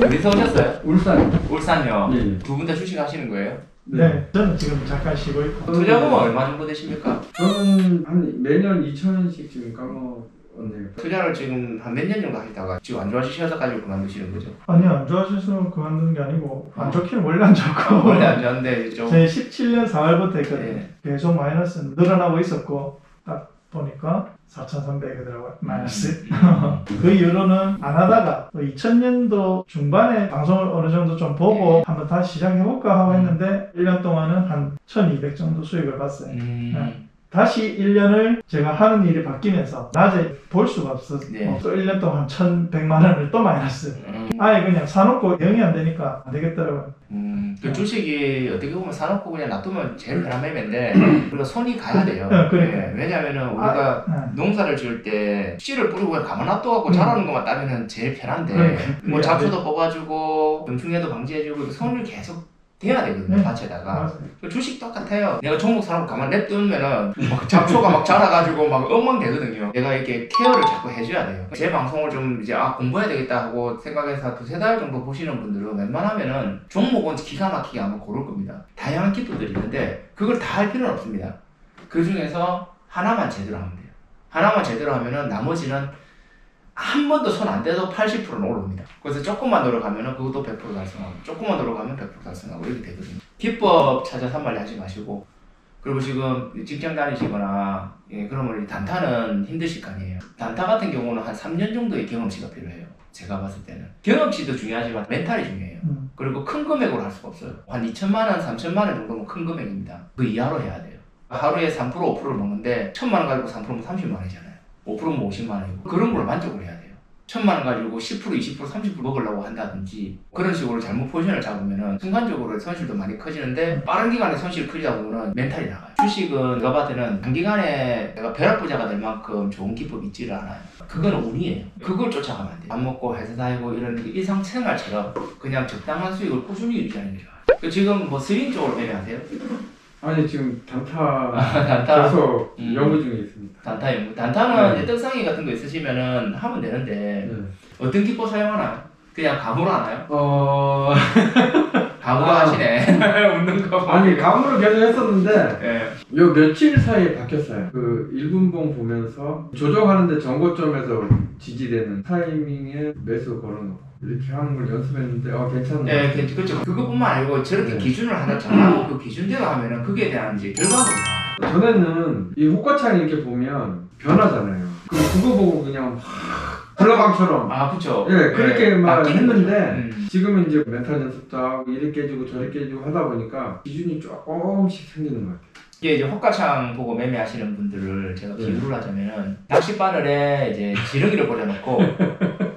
어디서 오셨어요? 울산. 울산요. 네. 두 분 다 주식 하시는 거예요? 네, 저는 지금 잠깐 쉬고 있고. 투자금은 얼마 정도 되십니까? 저는 한 매년 2,000원씩 지금 까먹었네요. 투자를 지금 한 몇 년 정도 하시다가 지금 안 좋아지셔서 가지고 그만두시는 거죠? 아니요, 안 좋아져서 그만둔 게 아니고 안 좋기는 원래 안 좋고. 원래 안 좋았는데 좀 제 17년 4월부터 했거든요. 예. 계속 마이너스 늘어나고 있었고 딱 보니까 4,300이더라고요. 마이너스. 그 이후로는 안 하다가 2000년도 중반에 방송을 어느 정도 좀 보고 한번 다시 시작해볼까 하고 했는데 1년 동안은 한 1200 정도 수익을 봤어요. 네. 다시 1년을 제가 하는 일이 바뀌면서 낮에 볼 수가 없었고 네. 또 1년 동안 1,100만 원을 또 마이너스. 아예 그냥 사놓고 영이 안 되니까 안 되겠더라고요. 그 주식이 어떻게 보면 사놓고 그냥 놔두면 제일 편한 매매인데 우리가 손이 가야 돼요. 그러니까요. 네, 왜냐면은 우리가 농사를 지을 때 씨를 뿌리고 그냥 가만 놔둬갖고 자라는 것만 따면은 제일 편한데 뭐 잡초도 뽑아주고 병충해도 방지해주고 손을 계속 대야 되거든요. 밭에다가. 맞아요. 주식 똑같아요. 내가 종목 사놓고 가만 냅두면은 막 잡초가 막 자라가지고 막 엉망되거든요. 내가 이렇게 케어를 자꾸 해줘야 돼요. 제 방송을 좀 이제 공부해야 되겠다 하고 생각해서 두세 달 정도 보시는 분들은 웬만하면은 종목은 기가 막히게 한번 고를 겁니다. 다양한 기법들이 있는데 그걸 다 할 필요는 없습니다. 그 중에서 하나만 제대로 하면 돼요. 하나만 제대로 하면은 나머지는 한 번도 손 안 대도 80%는 올라옵니다. 그래서 조금만 노력하면 그것도 100% 달성하고 조금만 노력하면 100% 달성하고 이렇게 되거든요. 기법 찾아서 한 말리 하지 마시고 그리고 지금 직장 다니시거나 그러면 단타는 힘드실 거 아니에요. 단타 같은 경우는 한 3년 정도의 경험치가 필요해요. 제가 봤을 때는. 경험치도 중요하지만 멘탈이 중요해요. 그리고 큰 금액으로 할 수가 없어요. 한 2천만 원, 3천만 원 정도면 큰 금액입니다. 그 이하로 해야 돼요. 하루에 3%, 5%를 먹는데 1,000만 원 가지고 3%면 30만 원이잖아요. 5%면 50만 원이고 그런 걸 만족을 해야 돼요. 1,000만 원 가지고 10%, 20%, 30% 먹으려고 한다든지 그런 식으로 잘못 포지션을 잡으면은 순간적으로 손실도 많이 커지는데 빠른 기간에 손실이 커지다 보면은 멘탈이 나가요. 주식은 내가 봤을 때는 단기간에 내가 벼락부자가 될 만큼 좋은 기법이 있지를 않아요. 그거는 운이에요. 그걸 쫓아가면 안 돼요. 밥 먹고 회사 다니고 이런 일상생활처럼 그냥 적당한 수익을 꾸준히 유지하는 게 좋아요. 지금 뭐 스윙 쪽으로 매매하세요? 아니 지금 단타 단타? 계속 연구 중에 있습니다. 단타 연구. 단타는 떡상이 같은 거 있으시면은 하면 되는데 어떤 기법 사용하나요? 그냥 감으로 하나요? 감으로 하시네. 웃는 거. 아니 감으로 계속 했었는데 예. 요 며칠 사이에 바뀌었어요. 그 1분봉 보면서 조정하는데 전고점에서 지지되는 타이밍에 매수 걸어놓고 이렇게 하는 걸 연습했는데 괜찮네. 네, 그렇죠. 그것뿐만 아니고 저렇게 기준을 하나 정하고 그 기준대로 하면은 그게 대한 이제 결과물이 나와요. 전에는 이 호가창 이렇게 보면 변하잖아요. 그거 보고 그냥 불나방처럼 그렇죠. 예, 그렇게 막 했는데 거죠. 지금은 이제 멘탈 연습도 하고 이렇게 해주고 저렇게 해주고 하다 보니까 기준이 조금씩 생기는 것 같아요. 이게 이제 호가창 보고 매매하시는 분들을 제가 비유를 하자면은 낚싯바늘에 이제 지렁이를 걸어놓고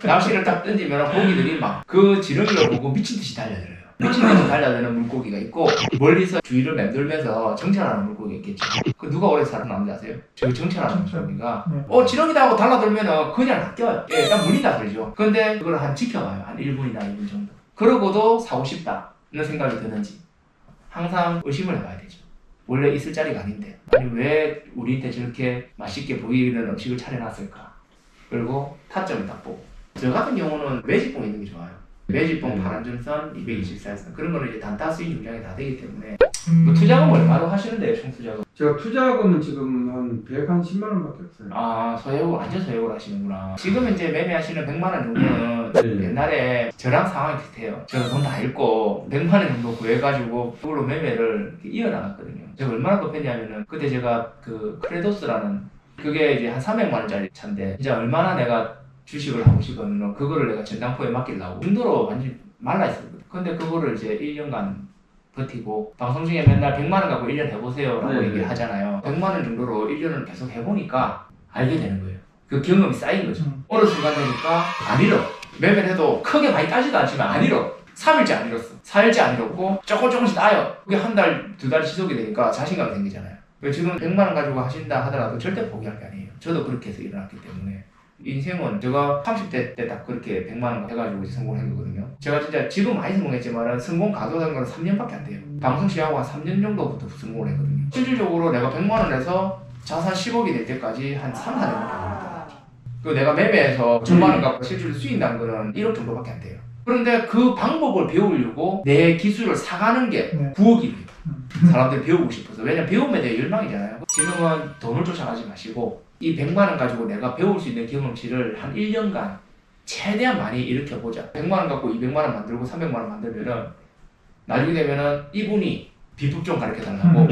낚시를 딱 던지면 고기들이 막 그 지렁이를 보고 미친 듯이 달려들어요. 미친 듯이 달려드는 물고기가 있고 멀리서 주위를 맴돌면서 정찰하는 물고기가 있겠죠. 그 누가 오래 살아남는지 아세요? 저 정찰하는 물고기가 지렁이다 하고 달라들면은 그냥 낚여요. 딱 물린다 소리죠. 근데 그걸 한 지켜봐요. 한 1분이나 2분 정도. 그러고도 사고 싶다는 생각이 드는지 항상 의심을 해봐야 되죠. 원래 있을 자리가 아닌데 아니 왜 우리한테 저렇게 맛있게 보이는 음식을 차려놨을까. 그리고 타점을 딱 보고 저 같은 경우는 매직봉 있는 게 좋아요. 매직봉 파란준선, 224선 그런 거는 이제 단타 수익 중량이 다 되기 때문에 뭐 투자금 얼마로 하시는데요, 총 투자금? 제가 투자금은 지금 한 110만 원밖에 없어요. 서해고 완전 서해고를 하시는구나. 지금 이제 매매하시는 100만 원 정도는 옛날에 저랑 상황이 비슷해요. 저는 돈 다 잃고 100만 원 정도 구해가지고 그걸로 매매를 이어나갔거든요. 제가 얼마나 급했냐면은 그때 제가 그 크레도스라는 그게 이제 한 300만 원짜리 차인데 진짜 얼마나 내가 주식을 하고 싶으면 그거를 내가 전당포에 맡기려고 중도로 완전 말라있었거든. 근데 그거를 이제 1년간 버티고 방송 중에 맨날 100만 원 갖고 1년 해보세요 라고 얘기를 하잖아요. 100만 원 정도로 1년을 계속 해보니까 알게 되는 거예요. 그 경험이 쌓인 거죠. 어느 순간 되니까 안 잃어. 매매를 해도 크게 많이 따지도 않지만 안 잃어. 3일째 안 잃었어. 4일째 안 잃었고 조금씩 따요. 그게 한 달, 두 달 지속이 되니까 자신감이 생기잖아요. 지금 100만 원 가지고 하신다 하더라도 절대 포기할 게 아니에요. 저도 그렇게 해서 일어났기 때문에. 인생은 제가 30대 때 딱 그렇게 100만 원 해가지고 성공한 거거든요. 제가 진짜 지금 많이 성공했지만 성공 가도된 건 3년밖에 안 돼요. 방송 시작하고 한 3년 정도부터 성공을 했거든요. 실질적으로 내가 100만 원에서 자산 10억이 될 때까지 한 3, 4년밖에 안 걸렸다. 그 내가 매매해서 1000만 원 갖고 실질로 수익 난 거는 1억 정도밖에 안 돼요. 그런데 그 방법을 배우려고 내 기술을 사가는 게 네. 부엌입니다. 사람들이 배우고 싶어서. 왜냐면 배움에 대해 열망이잖아요. 지금은 돈을 쫓아가지 마시고 이 100만 원 가지고 내가 배울 수 있는 경험치를 한 1년간 최대한 많이 일으켜보자. 100만 원 갖고 200만 원 만들고 300만 원 만들면은 나중에 되면은 이분이 비법 좀 가르쳐달라고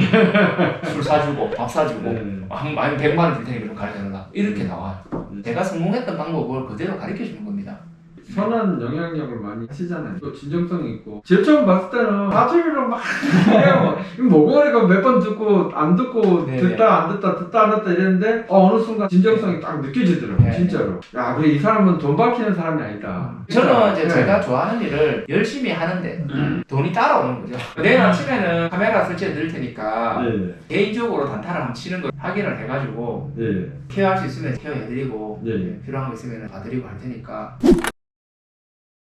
술 사주고 밥 사주고 아니면 100만 원 줄 테니까 좀 가르쳐달라 이렇게 나와요. 내가 성공했던 방법을 그대로 가르쳐주는 겁니다. 선한 영향력을 많이 하시잖아요. 또 진정성이 있고. 제일 처음 봤을 때는 사투리로 막 그냥 이거 뭐고 몇 번 듣고 안 듣고 네네. 듣다 안 듣다 이랬는데 어느 순간 진정성이 딱 느껴지더라고요. 네. 진짜로. 야, 그래 이 사람은 돈 밝히는 사람이 아니다. 저는 이제 네. 제가 좋아하는 일을 열심히 하는데 돈이 따라오는 거죠. 내일 아침에는 카메라 설치해 드릴 테니까 네. 개인적으로 단타를 한번 치는 거 확인을 해가지고 네. 케어할 수 있으면 케어해드리고 네. 필요한 거 있으면 봐드리고 할 테니까.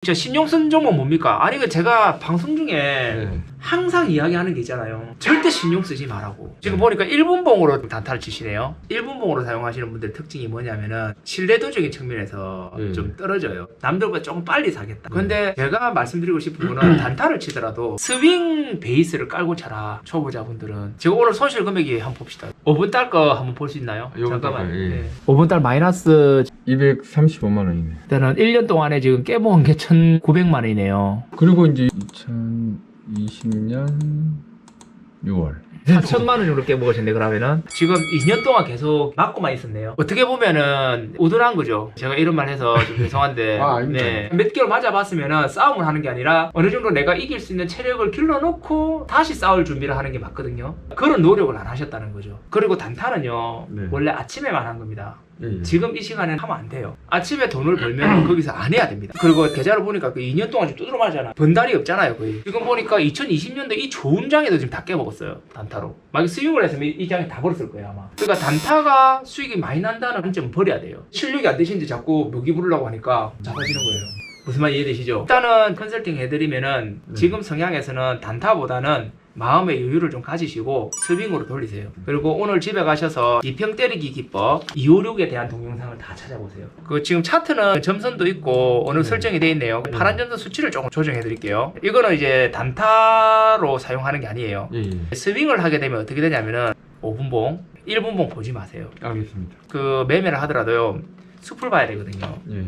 저 신용 쓴 종목 뭡니까? 아니 그 제가 방송 중에 네. 항상 이야기하는 게 있잖아요. 절대 신용 쓰지 말라고. 지금 보니까 1분봉으로 단타를 치시네요. 1분봉으로 사용하시는 분들 특징이 뭐냐면은 신뢰도적인 측면에서 좀 떨어져요. 남들보다 조금 빨리 사겠다. 근데 제가 말씀드리고 싶은 거는 단타를 치더라도 스윙 베이스를 깔고 쳐라. 초보자분들은. 지금 오늘 손실 금액이 한번 봅시다. 5분 달 거 한번 볼 수 있나요? 잠깐만. 예. 5분 달 마이너스 235만 원이네. 일단은 1년 동안에 지금 깨모은 게 1,900만 원이네요. 그리고 이제 2020년 6월. 4천만 원 정도 깨먹으셨네. 그러면은 지금 2년 동안 계속 맞고만 있었네요. 어떻게 보면은 우둔한 거죠. 제가 이런 말 해서 좀 죄송한데 아, 아닙니다. 네. 몇 개월 맞아봤으면은 싸움을 하는 게 아니라 어느 정도 내가 이길 수 있는 체력을 길러놓고 다시 싸울 준비를 하는 게 맞거든요. 그런 노력을 안 하셨다는 거죠. 그리고 단타는요 네. 원래 아침에만 한 겁니다. 예. 지금 이 시간에는 하면 안 돼요. 아침에 돈을 벌면 거기서 안 해야 됩니다. 그리고 계좌를 보니까 그 2년 동안 지금 두드러맞잖아. 번 달이 없잖아요 거의. 지금 보니까 2020년도 이 좋은 장에도 지금 다 깨먹었어요. 단타로. 만약 스윙을 했으면 이 장에 다 벌었을 거예요 아마. 그러니까 단타가 수익이 많이 난다는 관점은 버려야 돼요. 실력이 안 되시는데 자꾸 묘기 부르려고 하니까 잡아지는 거예요. 무슨 말 이해되시죠? 일단은 컨설팅 해드리면은 지금 성향에서는 단타보다는 마음의 여유를 좀 가지시고 스윙으로 돌리세요. 그리고 오늘 집에 가셔서 2평 때리기 기법 256에 대한 동영상을 다 찾아보세요. 그 지금 차트는 점선도 있고 어느 설정이 되어 있네요. 파란 점선 수치를 조금 조정해 드릴게요. 이거는 이제 단타로 사용하는 게 아니에요. 예. 스윙을 하게 되면 어떻게 되냐면은 5분봉, 1분봉 보지 마세요. 알겠습니다. 그 매매를 하더라도요 숲을 봐야 되거든요. 예.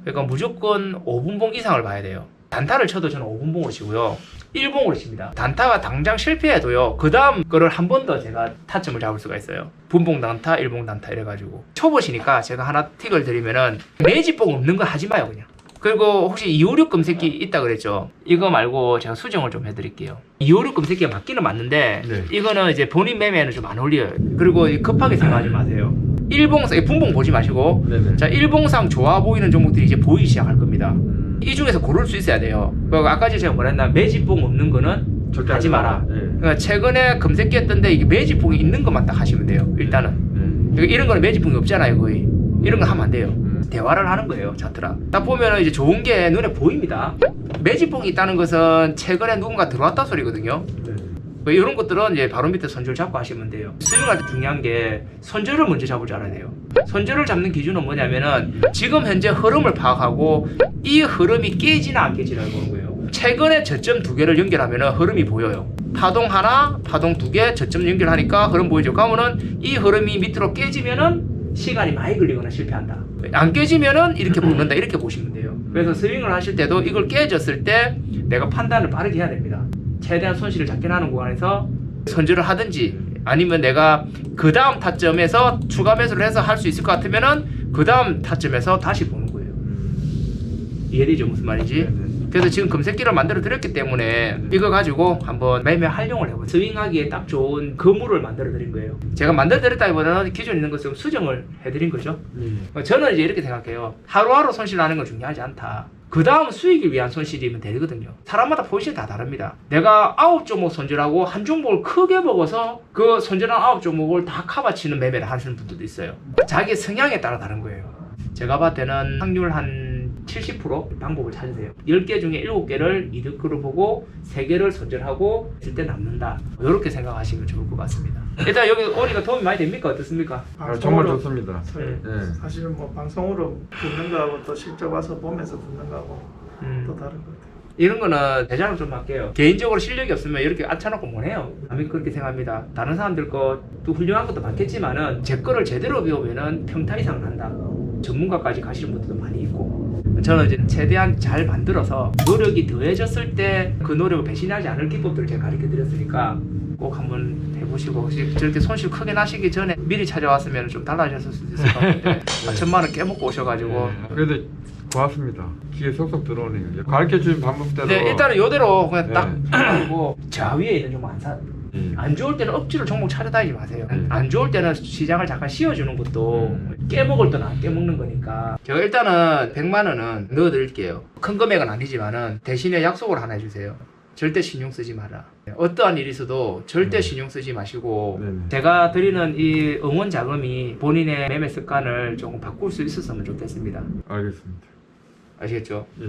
그러니까 무조건 5분봉 이상을 봐야 돼요. 단타를 쳐도 저는 5분봉으로 치고요. 1봉으로 칩니다. 단타가 당장 실패해도요. 그 다음 거를 한 번 더 제가 타점을 잡을 수가 있어요. 분봉 단타, 1봉 단타 이래가지고. 초보시니까 제가 하나 팁을 드리면은 매집봉 없는 거 하지 마요 그냥. 그리고 혹시 256 검색기 있다 그랬죠? 이거 말고 제가 수정을 좀 해드릴게요. 256 검색기가 맞기는 맞는데 네. 이거는 이제 본인 매매에는 좀 안 어울려요. 그리고 급하게 생각하지 마세요. 1봉상, 분봉 보지 마시고 네네. 자 1봉상 좋아 보이는 종목들이 이제 보이기 시작할 겁니다. 이 중에서 고를 수 있어야 돼요. 아까 제가 뭐라 했나 매집봉 없는 거는 절대 하지 마라. 예. 그러니까 최근에 검색했던데 이게 매집봉이 있는 것만 딱 하시면 돼요. 일단은 그러니까 이런 거는 매집봉이 없잖아요 거의. 이런 거 하면 안 돼요. 대화를 하는 거예요 차트랑. 딱 보면 이제 좋은 게 눈에 보입니다. 매집봉이 있다는 것은 최근에 누군가 들어왔다 소리거든요. 이런 것들은 이제 바로 밑에 손절 잡고 하시면 돼요. 스윙할 때 중요한 게 손절을 먼저 잡을 줄 알아야 돼요. 손절을 잡는 기준은 뭐냐면은 지금 현재 흐름을 파악하고 이 흐름이 깨지나 안 깨지나를 보는 거예요. 최근에 저점 두 개를 연결하면은 흐름이 보여요. 파동 하나, 파동 두 개, 저점 연결하니까 흐름 보이죠. 그러면은 이 흐름이 밑으로 깨지면은 시간이 많이 걸리거나 실패한다. 안 깨지면은 이렇게 붙는다. 이렇게 보시면 돼요. 그래서 스윙을 하실 때도 이걸 깨졌을 때 내가 판단을 빠르게 해야 됩니다. 최대한 손실을 작게 나는 구간에서 손절을 하든지 아니면 내가 그 다음 타점에서 추가 매수를 해서 할 수 있을 것 같으면은 그 다음 타점에서 다시 보는 거예요. 이해되죠 무슨 말인지? 그래서 지금 검색기를 만들어 드렸기 때문에 이거 가지고 한번 매매 활용을 해보세요. 스윙하기에 딱 좋은 거물을 만들어 드린 거예요. 제가 만들어 드렸다기보다는 기존에 있는 것을 수정을 해드린 거죠. 저는 이제 이렇게 생각해요. 하루하루 손실 나는 건 중요하지 않다. 그 다음 수익을 위한 손실이면 되거든요. 사람마다 포지션이 다 다릅니다. 내가 9종목 손절하고 한 종목을 크게 먹어서 그 손절한 9종목을 다 커버치는 매매를 하시는 분들도 있어요. 자기 성향에 따라 다른 거예요. 제가 봤을 때는 확률 한 70% 방법을 찾으세요. 10개 중에 7개를 이득으로 보고 3개를 손절하고 있을 때 남는다. 이렇게 생각하시면 좋을 것 같습니다. 일단 여기 오니까 도움이 많이 됩니까? 어떻습니까? 정말 좋습니다. 사실 뭐 방송으로 듣는 거하고 또 직접 와서 보면서 듣는 거하고 또 다른 것 같아요. 이런 거는 대장을 좀 할게요. 개인적으로 실력이 없으면 이렇게 앉혀놓고 못 해요. 남이 그렇게 생각합니다. 다른 사람들 것도 훌륭한 것도 많겠지만은 제 거를 제대로 배우면은 평타 이상 난다. 전문가까지 가시는 분들도 많이 있고. 저는 이제 최대한 잘 만들어서 노력이 더해졌을 때 그 노력을 배신하지 않을 기법들을 제가 가르쳐 드렸으니까 꼭 한번 해보시고, 혹시 저렇게 손실 크게 나시기 전에 미리 찾아왔으면 좀 달라졌을 수도 있을 것 같은데 4천만 원 깨먹고 오셔가지고. 그래도 고맙습니다. 귀에 쏙쏙 들어오네요. 가르쳐주신 방법대로. 네, 일단은 이대로 그냥 네. 딱 하고 좌위에 있는 종목 안 사. 예. 안 좋을 때는 억지로 종목 찾아다니지 마세요. 안 좋을 때는 시장을 잠깐 씌워주는 것도 깨먹을 때는 안 깨먹는 거니까. 제가 일단은 100만 원은 넣어드릴게요. 큰 금액은 아니지만은 대신에 약속을 하나 해주세요. 절대 신용 쓰지 마라. 어떠한 일이 있어도 절대 신용 쓰지 마시고, 네네. 제가 드리는 이 응원 자금이 본인의 매매 습관을 조금 바꿀 수 있었으면 좋겠습니다. 알겠습니다. 아시겠죠? 예.